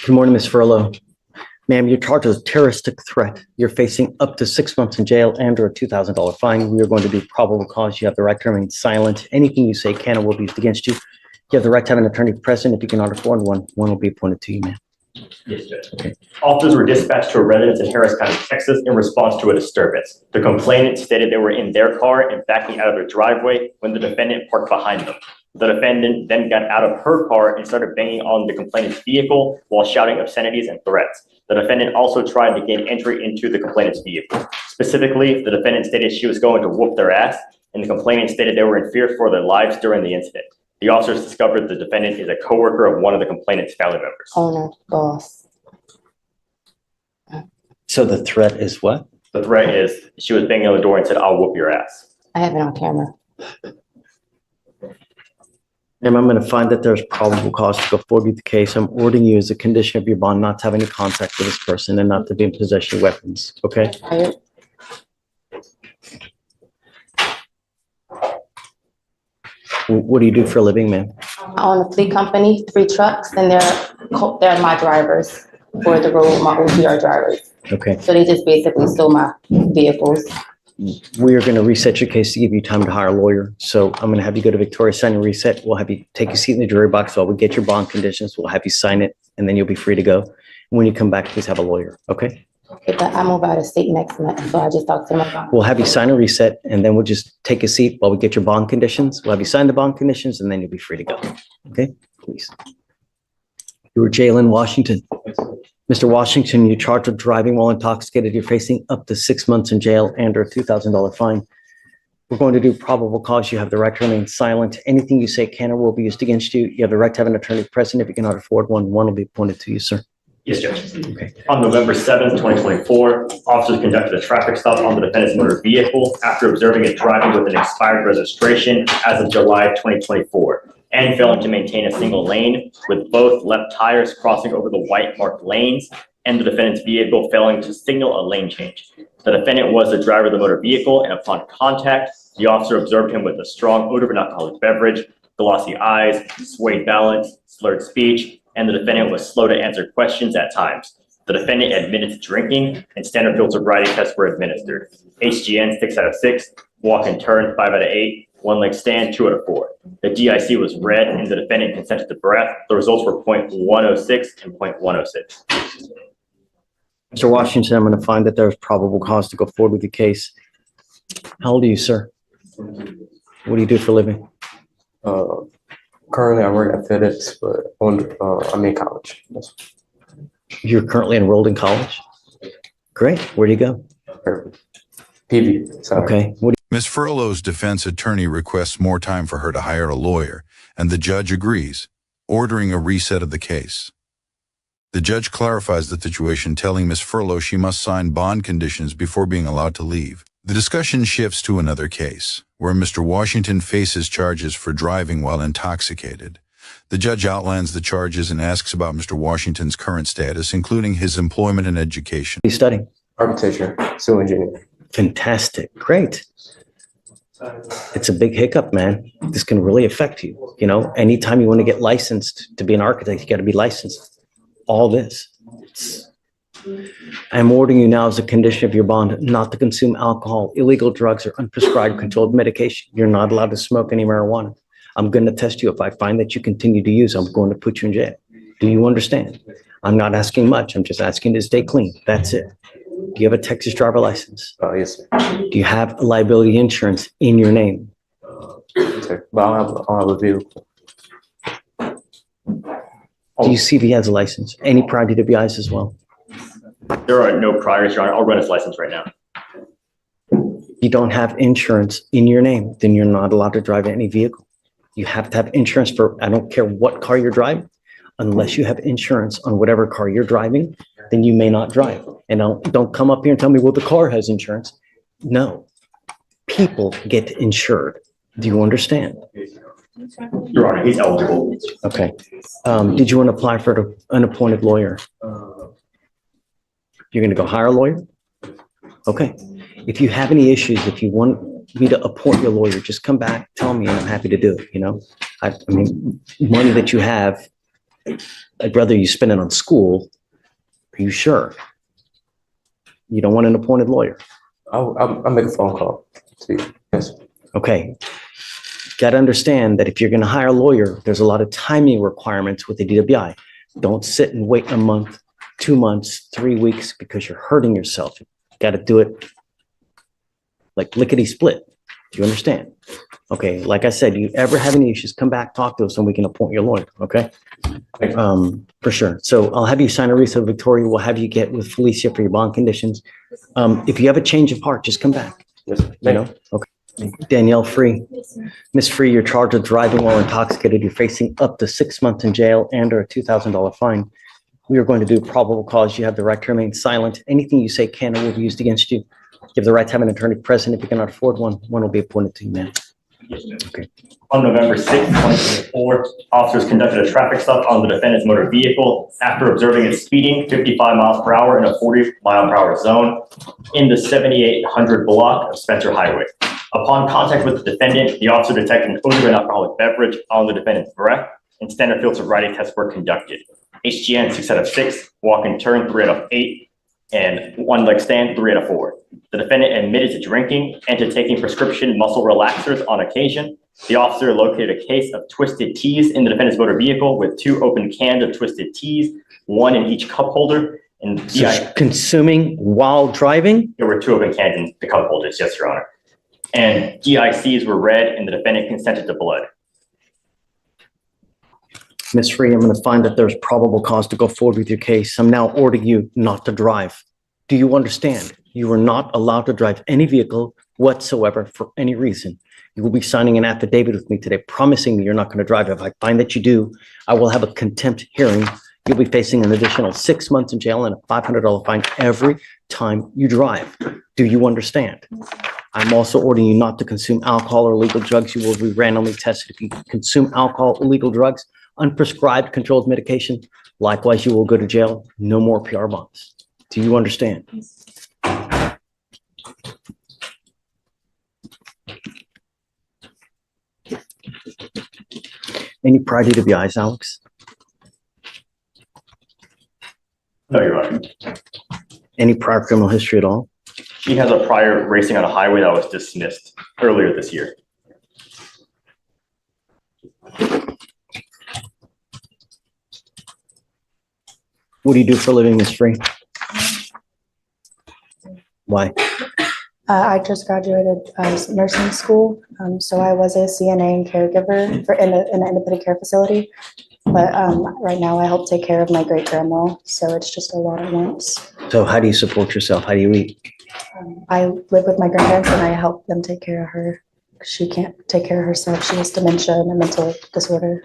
Good morning, Ms. Furlow. Ma'am, you're charged with terroristic threat. You're facing up to 6 months in jail and or a $2,000 fine. We are going to do probable cause. You have the right to remain silent. Anything you say can or will be used against you. You have the right to have an attorney present. If you cannot afford one will be appointed to you, ma'am. Yes, Judge. Okay. Officers were dispatched to a residence in Harris County, Texas in response to a disturbance. The complainant stated they were in their car and backing out of their driveway when the defendant parked behind them. The defendant then got out of her car and started banging on the complainant's vehicle while shouting obscenities and threats. The defendant also tried to gain entry into the complainant's vehicle. Specifically, the defendant stated she was going to whoop their ass, and the complainant stated they were in fear for their lives during the incident. The officers discovered the defendant is a coworker of one of the complainant's family members. Owner, boss. So the threat is what? The threat is she was banging on the door and said, "I'll whoop your ass." I have it on camera. And I'm going to find that there's probable cause to go forward with the case. I'm ordering you as a condition of your bond not to have any contact with this person and not to be in possession of weapons. Okay? Right. What do you do for a living, ma'am? I own a fleet company, 3 trucks, and they're my drivers for the road, my OPR drivers. Okay. So they just basically stole my vehicles. We are going to reset your case to give you time to hire a lawyer. So I'm going to have you go to Victoria, sign and reset. We'll have you take a seat in the jury box while we get your bond conditions. We'll have you sign it, and then you'll be free to go. When you come back, please have a lawyer. Okay? Okay, but I move out of state next month, so I just talked to them about. We'll have you sign and reset, and then we'll just take a seat while we get your bond conditions. We'll have you sign the bond conditions, and then you'll be free to go. Okay? Please. You were Jalen Washington. Mr. Washington, you're charged with driving while intoxicated. You're facing up to 6 months in jail and or a $2,000 fine. We're going to do probable cause. You have the right to remain silent. Anything you say can or will be used against you. You have the right to have an attorney present. If you cannot afford one will be appointed to you, sir. Yes, Judge. Okay. On November 7th, 2024, officers conducted a traffic stop on the defendant's motor vehicle after observing it driving with an expired registration as of July 2024 and failing to maintain a single lane, with both left tires crossing over the white marked lanes and the defendant's vehicle failing to signal a lane change. The defendant was the driver of the motor vehicle, and upon contact, the officer observed him with a strong odor of an alcoholic beverage, glossy eyes, swayed balance, slurred speech, and the defendant was slow to answer questions at times. The defendant admitted to drinking, and standard field sobriety tests were administered. HGN 6 out of 6, walk and turn 5 out of 8, one leg stand 2 out of 4. The DIC was read, and the defendant consented to breath. The results were 0.106 and 0.106. Mr. Washington, I'm going to find that there's probable cause to go forward with the case. How old are you, sir? What do you do for a living? Currently, I work at FedEx, but I'm in college. You're currently enrolled in college? Great. Where do you go? PV. Sorry. Okay. What Ms. Furlow's defense attorney requests more time for her to hire a lawyer, and the judge agrees, ordering a reset of the case. The judge clarifies the situation, telling Ms. Furlow she must sign bond conditions before being allowed to leave. The discussion shifts to another case, where Mr. Washington faces charges for driving while intoxicated. The judge outlines the charges and asks about Mr. Washington's current status, including his employment and education. are you studying? Architecture, civil engineering. Fantastic. Great. It's a big hiccup, man. This can really affect you. You know, anytime you want to get licensed to be an architect, you got to be licensed. All this. I'm ordering you now as a condition of your bond not to consume alcohol, illegal drugs, or unprescribed controlled medication. You're not allowed to smoke any marijuana. I'm going to test you. If I find that you continue to use, I'm going to put you in jail. Do you understand? I'm not asking much. I'm just asking to stay clean. That's it. Do you have a Texas driver license? Yes, sir. Do you have liability insurance in your name? Yes, sir. But I don't have a vehicle. Do you see if he has a license? Any prior DWIs as well? There are no priors, Your Honor. I'll run his license right now. You don't have insurance in your name, then you're not allowed to drive any vehicle. You have to have insurance for, I don't care what car you're driving, unless you have insurance on whatever car you're driving, then you may not drive. And don't come up here and tell me, well, the car has insurance. No, people get insured. Do you understand? Your Honor, he's eligible. Okay. Did you want to apply for an unappointed lawyer? You're going to go hire a lawyer? Okay. If you have any issues, if you want me to appoint your lawyer, just come back, tell me, and I'm happy to do it. You know, I mean, money that you have I'd rather you spend it on school. Are you sure? You don't want an appointed lawyer? I'll make a phone call to you. Yes. Okay. Got to understand that if you're going to hire a lawyer, there's a lot of timing requirements with the DWI. Don't sit and wait a month, 2 months, 3 weeks because you're hurting yourself. You got to do it like lickety split. Do you understand? Okay. Like I said, you ever have any issues, come back, talk to us, and we can appoint your lawyer. Okay. For sure. So I'll have you sign a receipt, Victoria. We'll have you get with Felicia for your bond conditions. If you have a change of heart, just come back. Yes. You know? Okay. Danielle Free. Miss Free, you're charged with driving while intoxicated. You're facing up to 6 months in jail and or a $2,000 fine. We are going to do probable cause. You have the right to remain silent. Anything you say can or will be used against you. You have the right to have an attorney present. If you cannot afford one, one will be appointed to you, ma'am. Okay. On November 6, 2024, officers conducted a traffic stop on the defendant's motor vehicle after observing it speeding 55 miles per hour in a 40-mile-per-hour zone in the 7800 block of Spencer Highway. Upon contact with the defendant, the officer detected an odor of an alcoholic beverage on the defendant's breath, and standard field sobriety tests were conducted. HGN 6 out of 6, walk and turn 3 out of 8, and one leg stand 3 out of 4. The defendant admitted to drinking and to taking prescription muscle relaxers on occasion. The officer located a case of twisted teas in the defendant's motor vehicle with 2 open cans of twisted teas, 1 in each cup holder. And So consuming while driving? there were 2 open cans in the cup holders, yes, Your Honor. And DICs were read and the defendant consented to blood. Ms. Free, I'm going to find that there's probable cause to go forward with your case. I'm now ordering you not to drive. Do you understand? You are not allowed to drive any vehicle whatsoever for any reason. You will be signing an affidavit with me today, promising me you're not going to drive. If I find that you do, I will have a contempt hearing. You'll be facing an additional 6 months in jail and a $500 fine every time you drive. Do you understand? I'm also ordering you not to consume alcohol or illegal drugs. You will be randomly tested if you consume alcohol, illegal drugs, unprescribed controlled medication. Likewise, you will go to jail. No more PR bonds. Do you understand? Any prior DWIs, Alex? No, Your Honor. Any prior criminal history at all? She has a prior racing on a highway that was dismissed earlier this year. What do you do for a living, Ms. Free? Why? I just graduated nursing school, so I was a CNA and caregiver for in an independent care facility. But right now I help take care of my great grandma, so it's just a lot at once. So how do you support yourself? How do you eat? I live with my grandparents and I help them take care of her. She can't take care of herself. She has dementia and a mental disorder.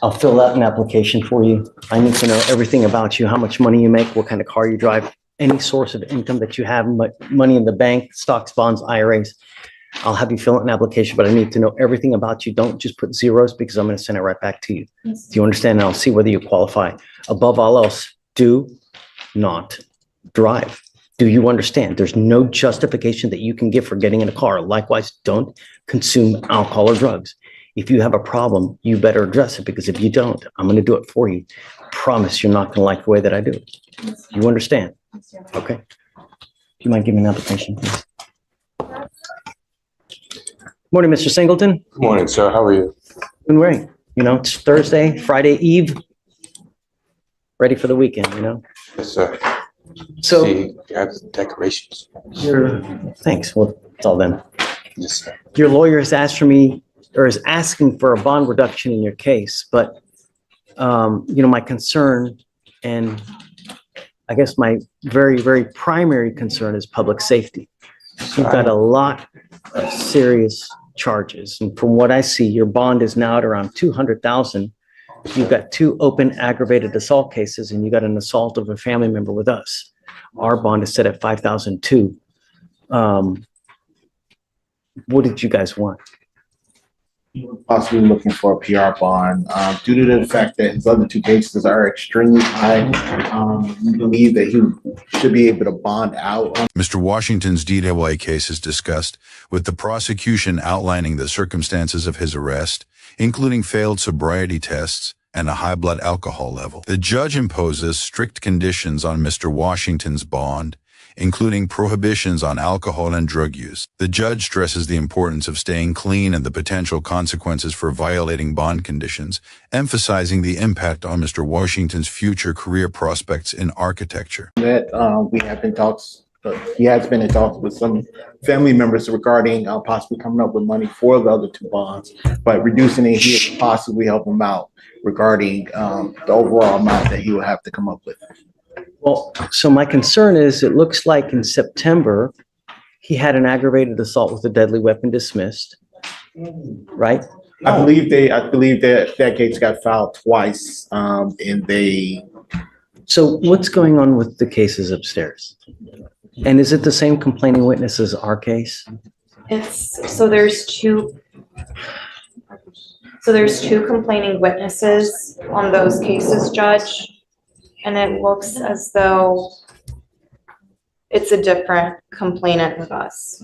I'll fill out an application for you. I need to know everything about you, how much money you make, what kind of car you drive, any source of income that you have, money in the bank, stocks, bonds, IRAs. I'll have you fill out an application, but I need to know everything about you. Don't just put zeros because I'm going to send it right back to you. Yes. Do you understand? And I'll see whether you qualify. Above all else, do not drive. Do you understand? There's no justification that you can give for getting in a car. Likewise, don't consume alcohol or drugs. If you have a problem, you better address it, because if you don't, I'm going to do it for you. Promise you're not going to like the way that I do it. You understand? Okay. Do you mind giving me an application, please? Morning, Mr. Singleton. Good morning, sir. How are you? Doing great. You know, it's Thursday, Friday Eve. Ready for the weekend, you know? Yes, sir. So See, you have the decorations. thanks. Well, it's all them. Yes, sir. Your lawyer has asked for me, or is asking for a bond reduction in your case, but you know, my concern, and I guess my very, very primary concern, is public safety. You've got a lot of serious charges, and from what I see, your bond is now at around 200,000. You've got 2 open aggravated assault cases, and you got an assault of a family member with us. Our bond is set at 5,002. What did you guys want? Possibly looking for a PR bond. Due to the fact that his other 2 cases are extremely high, we believe that he should be able to bond out. Mr. Washington's DWI case is discussed, with the prosecution outlining the circumstances of his arrest, including failed sobriety tests and a high blood alcohol level. The judge imposes strict conditions on Mr. Washington's bond, including prohibitions on alcohol and drug use. The judge stresses the importance of staying clean and the potential consequences for violating bond conditions, emphasizing the impact on Mr. Washington's future career prospects in architecture. That he has been in talks with some family members regarding possibly coming up with money for the other two bonds, but reducing it here would possibly help him out regarding the overall amount that he would have to come up with. Well, so my concern is it looks like in September, he had an aggravated assault with a deadly weapon dismissed, right? I believe that case got filed twice, and they. So what's going on with the cases upstairs? And is it the same complaining witness as our case? There's two complaining witnesses on those cases, Judge. And it looks as though it's a different complainant with us.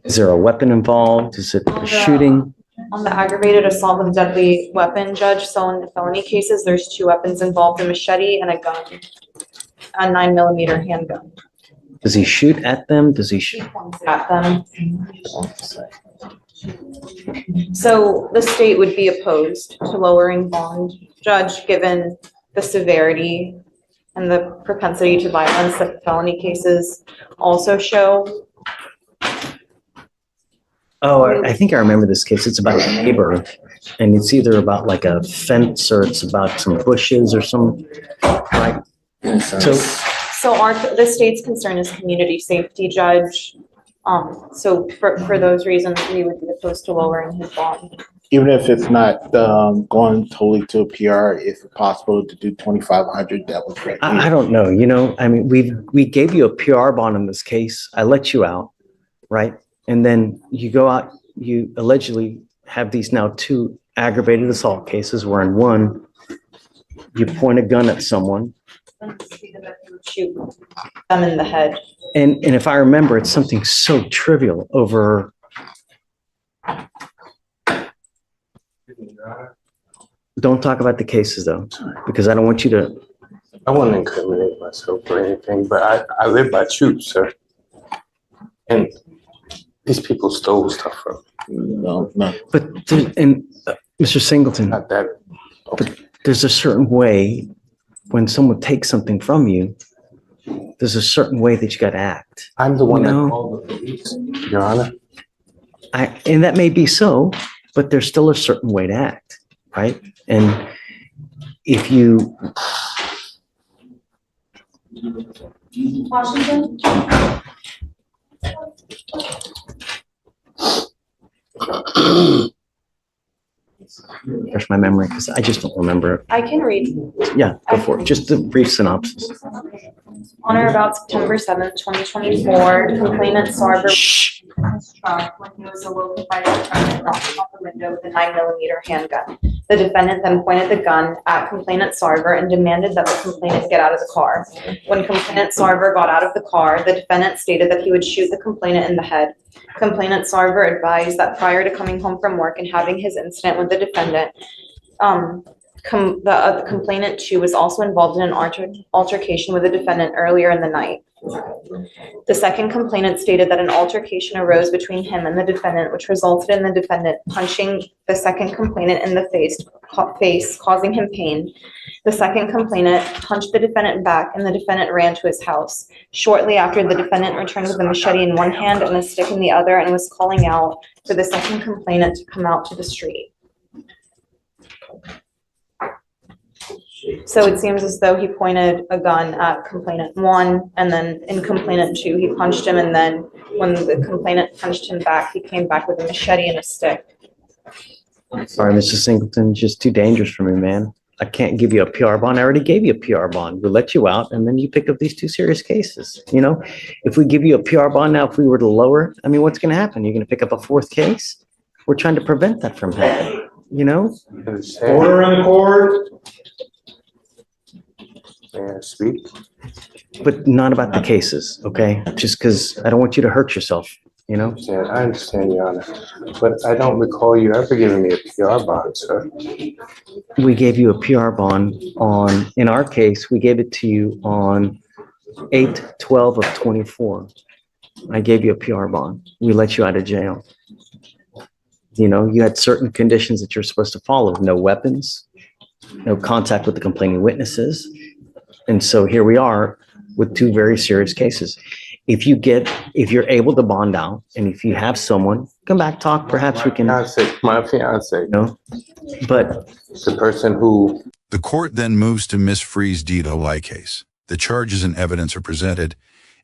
Is there a weapon involved? Is it a shooting? On the aggravated assault with a deadly weapon, Judge, so in the felony cases, there's two weapons involved, a machete and a gun, a 9mm handgun. Does he shoot at them? Does he shoot At them. So the state would be opposed to lowering bond, Judge, given the severity and the propensity to violence that felony cases also show. Oh, I think I remember this case. It's about a neighbor, and it's either about like a fence or it's about some bushes or some, right? So the state's concern is community safety, Judge. So for those reasons, we would be opposed to lowering his bond. Even if it's not going totally to a PR, if it's possible to do 2,500, that would be. I don't know, I mean, we gave you a PR bond in this case. I let you out, right? And then you go out, you allegedly have these now two aggravated assault cases where in one, you point a gun at someone. Shoot them in the head. And if I remember, it's something so trivial over. Don't talk about the cases though, because I don't want you to. I wouldn't incriminate myself or anything, but I live by truth, sir. And these people stole stuff from me. No. But Mr. Singleton, Not that. but there's a certain way when someone takes something from you, there's a certain way that you got to act. I'm the one that No. called the police, Your Honor. And that may be so, but there's still a certain way to act, right? And if you. Washington? Refresh my memory because I just don't remember it. I can read. Yeah, go for it. Just a brief synopsis. On or about September 7th, 2024, complainant Sarver in his truck when he was awoken by the defendant knocking on the window with a 9mm handgun. The defendant then pointed the gun at complainant Sarver and demanded that the complainant get out of the car. When complainant Sarver got out of the car, the defendant stated that he would shoot the complainant in the head. Complainant Sarver advised that prior to coming home from work and having his incident with the defendant, the complainant too was also involved in an altercation with the defendant earlier in the night. The second complainant stated that an altercation arose between him and the defendant, which resulted in the defendant punching the second complainant in the face, causing him pain. The second complainant punched the defendant back and the defendant ran to his house. Shortly after, the defendant returned with a machete in one hand and a stick in the other and was calling out for the second complainant to come out to the street. So it seems as though he pointed a gun at complainant one, and then in complainant two, he punched him, and then when the complainant punched him back, he came back with a machete and a stick. Sorry, Mr. Singleton, just too dangerous for me, man. I can't give you a PR bond. I already gave you a PR bond. We let you out, and then you pick up these two serious cases. If we give you a PR bond now, if we were to lower it, I mean, what's going to happen? You're going to pick up a fourth case? We're trying to prevent that from happening, Order in the court. May I speak? But not about the cases, okay? Just because I don't want you to hurt yourself, I understand, Your Honor. But I don't recall you ever giving me a PR bond, sir. we gave you a PR bond on, in our case, we gave it to you on 8/12 of 24. I gave you a PR bond. We let you out of jail. You know, you had certain conditions that you're supposed to follow. No weapons, no contact with the complaining witnesses. And so here we are with two very serious cases. If you're able to bond out, and if you have someone, come back, talk, perhaps we can, My fiance, you know, but the person who, The court then moves to Miss Free's DWI case. The charges and evidence are presented,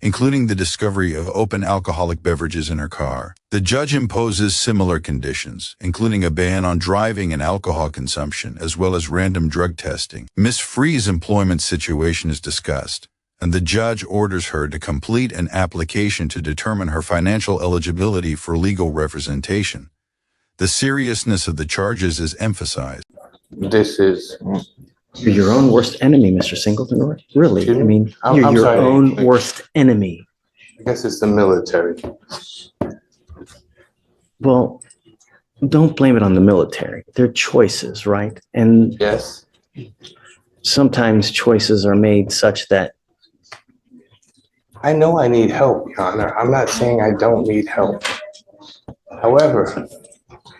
including the discovery of open alcoholic beverages in her car. The judge imposes similar conditions, including a ban on driving and alcohol consumption, as well as random drug testing. Miss Free's employment situation is discussed, and the judge orders her to complete an application to determine her financial eligibility for legal representation. The seriousness of the charges is emphasized. this is, you're your own worst enemy, Mr. Singleton. Really, I mean, you're I'm your sorry. own worst enemy. I guess it's the military. Well, don't blame it on the military. They're choices, right? And Yes, sometimes choices are made such that, I know I need help, Your Honor. I'm not saying I don't need help. However,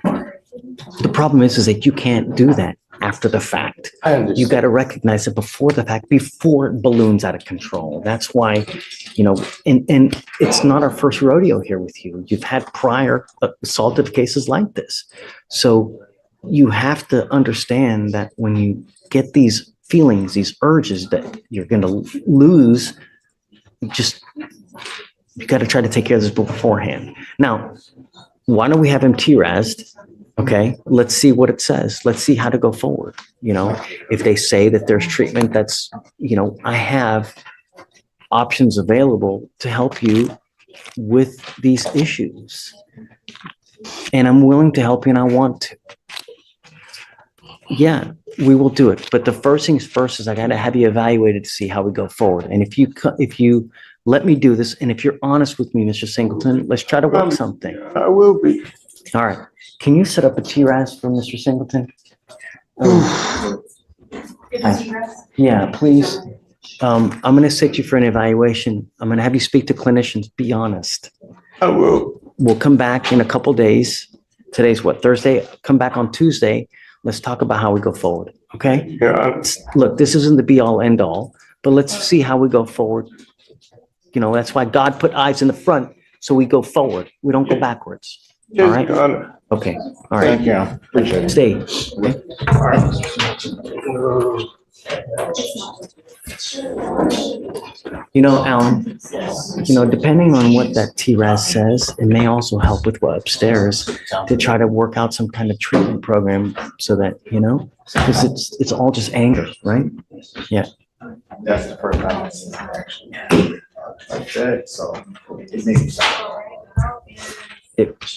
the problem is that you can't do that after the fact. I You understand. got to recognize it before the fact, before it balloons out of control. That's why, you know, and it's not our first rodeo here with you. You've had prior assaultive cases like this. So you have to understand that when you get these feelings, these urges that you're going to lose, you got to try to take care of this beforehand. Now, why don't we have him TRAS'd? Okay, let's see what it says. Let's see how to go forward. You know, if they say that there's treatment that's, you know, I have options available to help you with these issues. And I'm willing to help you and I want to. Yeah, we will do it. But the first things first is I got to have you evaluated to see how we go forward. And if you let me do this, and if you're honest with me, Mr. Singleton, let's try to work something. I will be. All right. Can you set up a TRAS for Mr. Singleton? Yeah, please. I'm going to set you for an evaluation. I'm going to have you speak to clinicians. Be honest. I will. We'll come back in a couple days. Today's what, Thursday? Come back on Tuesday. Let's talk about how we go forward. Okay? Yeah, Look, this isn't the be all end all, but let's see how we go forward. You know, that's why God put eyes in the front, so we go forward. We don't go backwards. All right? Your Honor. Okay. All right. Thank you. Appreciate it. Stay. Okay? You know, Alan, you know, depending on what that TRAS says, it may also help with what upstairs to try to work out some kind of treatment program so that, you know, because it's all just anger, right? Yeah. That's the first time I've seen that actually. Like that, so it may be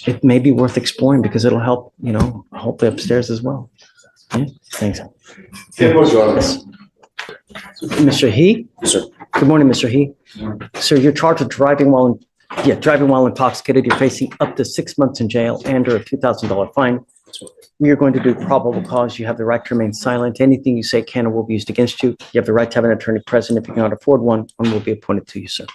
It may be worth exploring because it'll help, you know, hopefully upstairs as well. Yeah, thanks. Yes. Mr. He? Yes, sir. Good morning, Mr. He. Sir, you're charged with driving while intoxicated. You're facing up to 6 months in jail and or a $2,000 fine. We are going to do probable cause. You have the right to remain silent. Anything you say can or will be used against you. You have the right to have an attorney present. If you cannot afford one will be appointed to you, sir.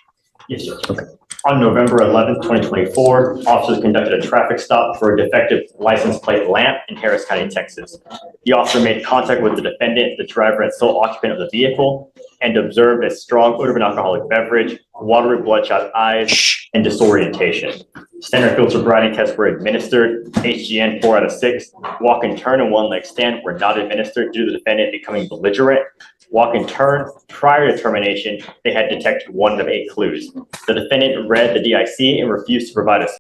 Yes, sir. Okay. On November 11th, 2024, officers conducted a traffic stop for a defective license plate lamp in Harris County, Texas. The officer made contact with the defendant, the driver and sole occupant of the vehicle, and observed a strong odor of an alcoholic beverage, watery bloodshot eyes, and disorientation. Standard field sobriety tests were administered. HGN 4 out of 6. Walk and turn and one leg stand were not administered due to the defendant becoming belligerent. Walk and turn, prior to termination, they had detected 1 of 8 clues. The defendant read the DIC and refused to provide a